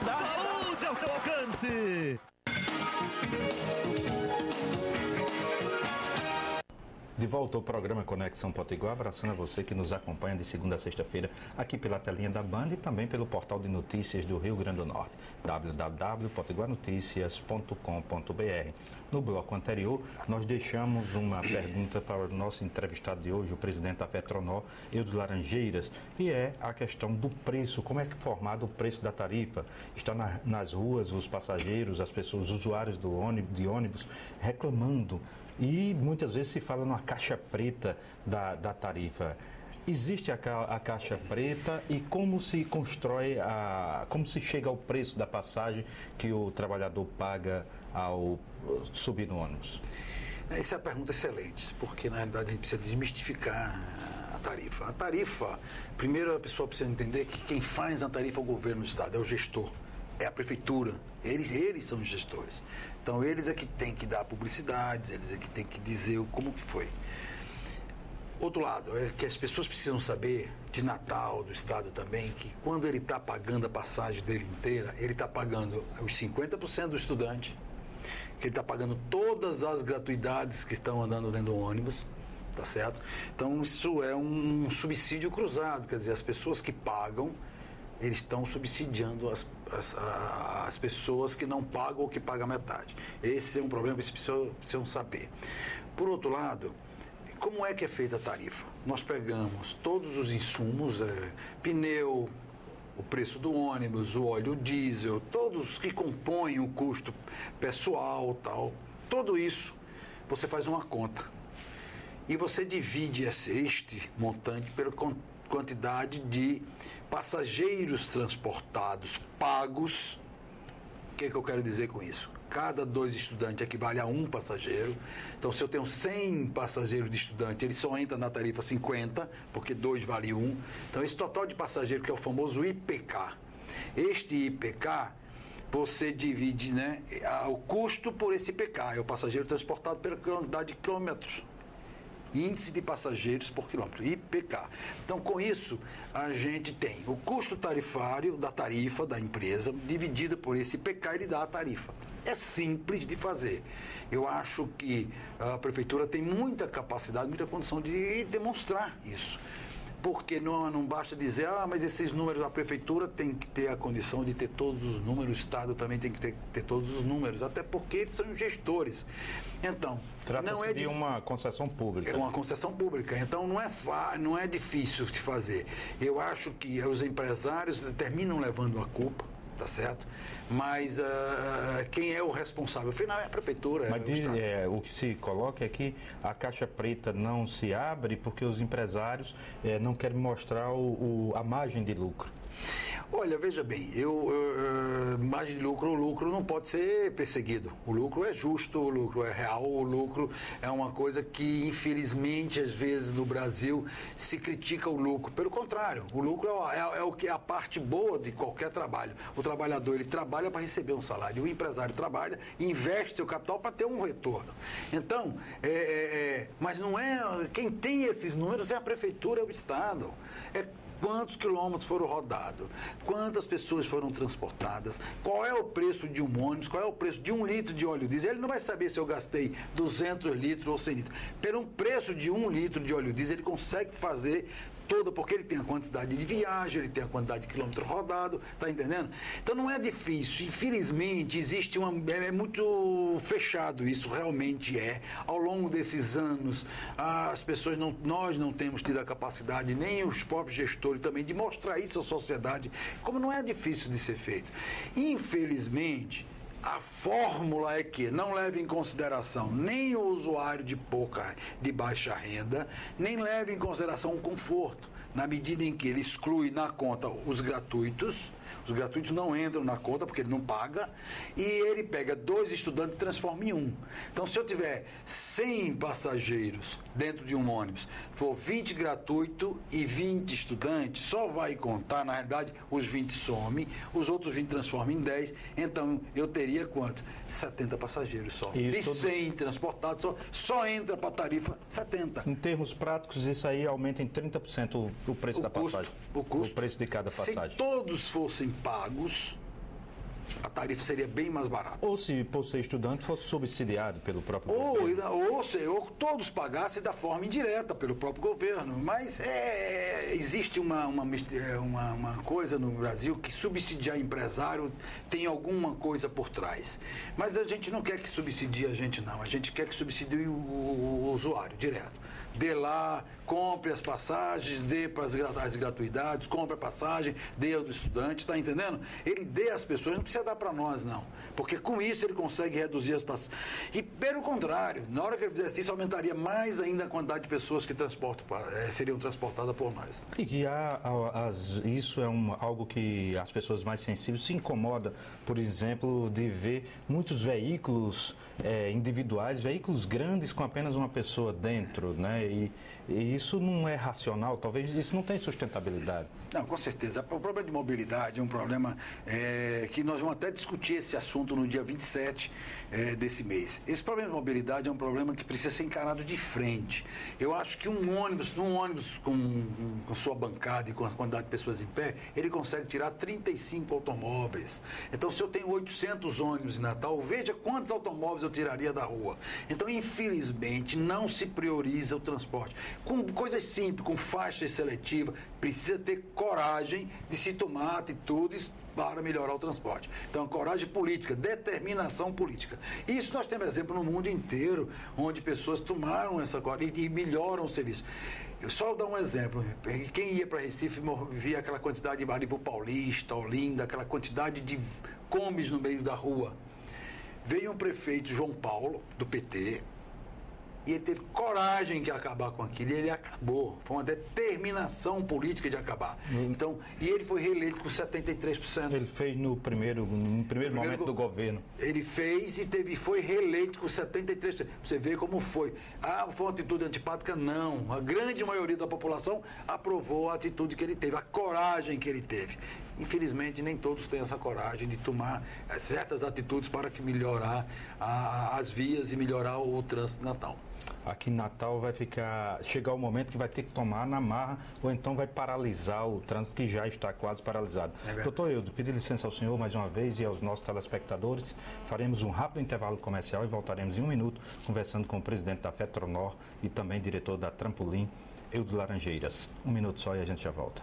nada. Saúde ao seu alcance. De volta ao programa Conexão Potiguar, abraçando a você que nos acompanha de segunda a sexta-feira aqui pela telinha da Band e também pelo portal de notícias do Rio Grande do Norte, www.potiguarnoticias.com.br. No bloco anterior, nós deixamos uma pergunta para o nosso entrevistado de hoje, o presidente da Petronor, Eudo Laranjeiras, e é a questão do preço, como é que é formado o preço da tarifa. Está nas ruas os passageiros, as pessoas, os usuários de ônibus reclamando. E muitas vezes se fala numa caixa preta da tarifa. Existe a caixa preta e como se constrói, como se chega ao preço da passagem que o trabalhador paga ao subir no ônibus? Essa é uma pergunta excelente, porque na realidade a gente precisa desmistificar a tarifa. A tarifa, primeiro a pessoa precisa entender que quem faz a tarifa é o governo do estado, é o gestor. É a prefeitura, eles são os gestores. Então eles é que tem que dar publicidades, eles é que tem que dizer como que foi. Outro lado, é que as pessoas precisam saber, de Natal, do estado também, que quando ele está pagando a passagem dele inteira, ele está pagando os 50% do estudante, que ele está pagando todas as gratuidades que estão andando dentro do ônibus, tá certo? Então isso é um subsídio cruzado, quer dizer, as pessoas que pagam, eles estão subsidiando as pessoas que não pagam ou que pagam metade. Esse é um problema que as pessoas precisam saber. Por outro lado, como é que é feita a tarifa? Nós pegamos todos os insumos, pneu, o preço do ônibus, o óleo diesel, todos que compõem o custo pessoal, tal, tudo isso, você faz uma conta. E você divide este montante pela quantidade de passageiros transportados, pagos. O que é que eu quero dizer com isso? Cada 2 estudantes equivale a 1 passageiro. Então, se eu tenho 100 passageiros de estudante, ele só entra na tarifa 50, porque 2 vale 1. Então, esse total de passageiro, que é o famoso IPK. Este IPK, você divide, né, o custo por esse IPK, é o passageiro transportado pela quantidade de quilômetros. Índice de passageiros por quilômetro, IPK. Então, com isso, a gente tem o custo tarifário da tarifa da empresa, dividido por esse IPK, ele dá a tarifa. É simples de fazer. Eu acho que a prefeitura tem muita capacidade, muita condição de demonstrar isso. Porque não basta dizer, mas esses números da prefeitura tem que ter a condição de ter todos os números, o Estado também tem que ter todos os números, até porque eles são gestores. Então, trata-se de uma concessão pública. É uma concessão pública, então não é difícil de fazer. Eu acho que os empresários terminam levando a culpa, tá certo? Mas quem é o responsável? Afinal, é a prefeitura. Mas o que se coloca é que a caixa preta não se abre porque os empresários não querem mostrar a margem de lucro. Olha, veja bem, margem de lucro, o lucro não pode ser perseguido. O lucro é justo, o lucro é real, o lucro é uma coisa que, infelizmente, às vezes no Brasil se critica o lucro. Pelo contrário, o lucro é o que é a parte boa de qualquer trabalho. O trabalhador, ele trabalha para receber um salário, o empresário trabalha e investe seu capital para ter um retorno. Então, mas não é... Quem tem esses números é a prefeitura, é o Estado. Quantos quilômetros foram rodados, quantas pessoas foram transportadas, qual é o preço de um ônibus, qual é o preço de 1 litro de óleo diesel. Ele não vai saber se eu gastei 200 litros ou 100 litros. Pelo preço de 1 litro de óleo diesel, ele consegue fazer porque ele tem a quantidade de viagem, ele tem a quantidade de quilômetro rodado, tá entendendo? Então não é difícil, infelizmente existe é muito fechado, isso realmente é. Ao longo desses anos, as pessoas nós não temos tido a capacidade, nem os próprios gestores também, de mostrar isso à sociedade, como não é difícil de ser feito. Infelizmente, a fórmula é que não leva em consideração nem o usuário de baixa renda, nem leva em consideração o conforto, na medida em que ele exclui na conta os gratuitos não entram na conta porque ele não paga, e ele pega 2 estudantes e transforma em 1. Então, se eu tiver 100 passageiros dentro de um ônibus, for 20 gratuito e 20 estudantes, só vai contar, na realidade, os 20 some, os outros 20 transforma em 10, então eu teria quanto? 70 passageiros só. De 100 transportados, só entra para a tarifa 70. Em termos práticos, isso aí aumenta em 30% o preço da passagem. O custo. O preço de cada passagem. Se todos fossem pagos, a tarifa seria bem mais barata. Ou se, por ser estudante, fosse subsidiado pelo próprio governo. Ou todos pagassem da forma indireta pelo próprio governo. Mas existe uma coisa no Brasil que subsidiar empresário tem alguma coisa por trás. Mas a gente não quer que subsidie a gente, não. A gente quer que subsidie o usuário direto. Dê lá, compre as passagens, dê para as gratuidades, compre a passagem, dê ao do estudante, está entendendo? Ele dê às pessoas, não precisa dar para nós, não. Porque com isso ele consegue reduzir as passagens. E pelo contrário, na hora que ele fizesse isso, aumentaria mais ainda a quantidade de pessoas que seriam transportadas por nós. E que isso é algo que as pessoas mais sensíveis se incomodam, por exemplo, de ver muitos veículos individuais, veículos grandes com apenas uma pessoa dentro, né? E isso não é racional, talvez isso não tenha sustentabilidade. Não, com certeza. O problema de mobilidade é um problema que nós vamos até discutir esse assunto no dia 27 desse mês. Esse problema de mobilidade é um problema que precisa ser encarado de frente. Eu acho que um ônibus com sua bancada e com a quantidade de pessoas em pé, ele consegue tirar 35 automóveis. Então, se eu tenho 800 ônibus em Natal, veja quantos automóveis eu tiraria da rua. Então, infelizmente, não se prioriza o transporte. Com coisas simples, com faixas seletivas, precisa ter coragem de se tomar atitudes para melhorar o transporte. Então, coragem política, determinação política. Isso nós temos exemplo no mundo inteiro, onde pessoas tomaram essa coragem e melhoram o serviço. Eu só dar um exemplo. Quem ia para Recife via aquela quantidade de Maripu Paulista, Olinda, aquela quantidade de combis no meio da rua. Veio um prefeito, João Paulo, do PT, e ele teve coragem de acabar com aquilo, e ele acabou. Foi uma determinação política de acabar. Então, e ele foi reeleito com 73%. Ele fez no primeiro momento do governo. Ele fez e foi reeleito com 73%. Você vê como foi. Foi uma atitude antipática? Não. A grande maioria da população aprovou a atitude que ele teve, a coragem que ele teve. Infelizmente, nem todos têm essa coragem de tomar certas atitudes para que melhorar as vias e melhorar o trânsito de Natal. Aqui em Natal vai chegar o momento que vai ter que tomar na marra ou então vai paralisar o trânsito que já está quase paralisado. Doutor Eudo, pedir licença ao senhor mais uma vez e aos nossos telespectadores. Faremos um rápido intervalo comercial e voltaremos em um minuto conversando com o presidente da FETRONOR e também diretor da Trampolim, Eudo Laranjeiras. Um minuto só e a gente já volta.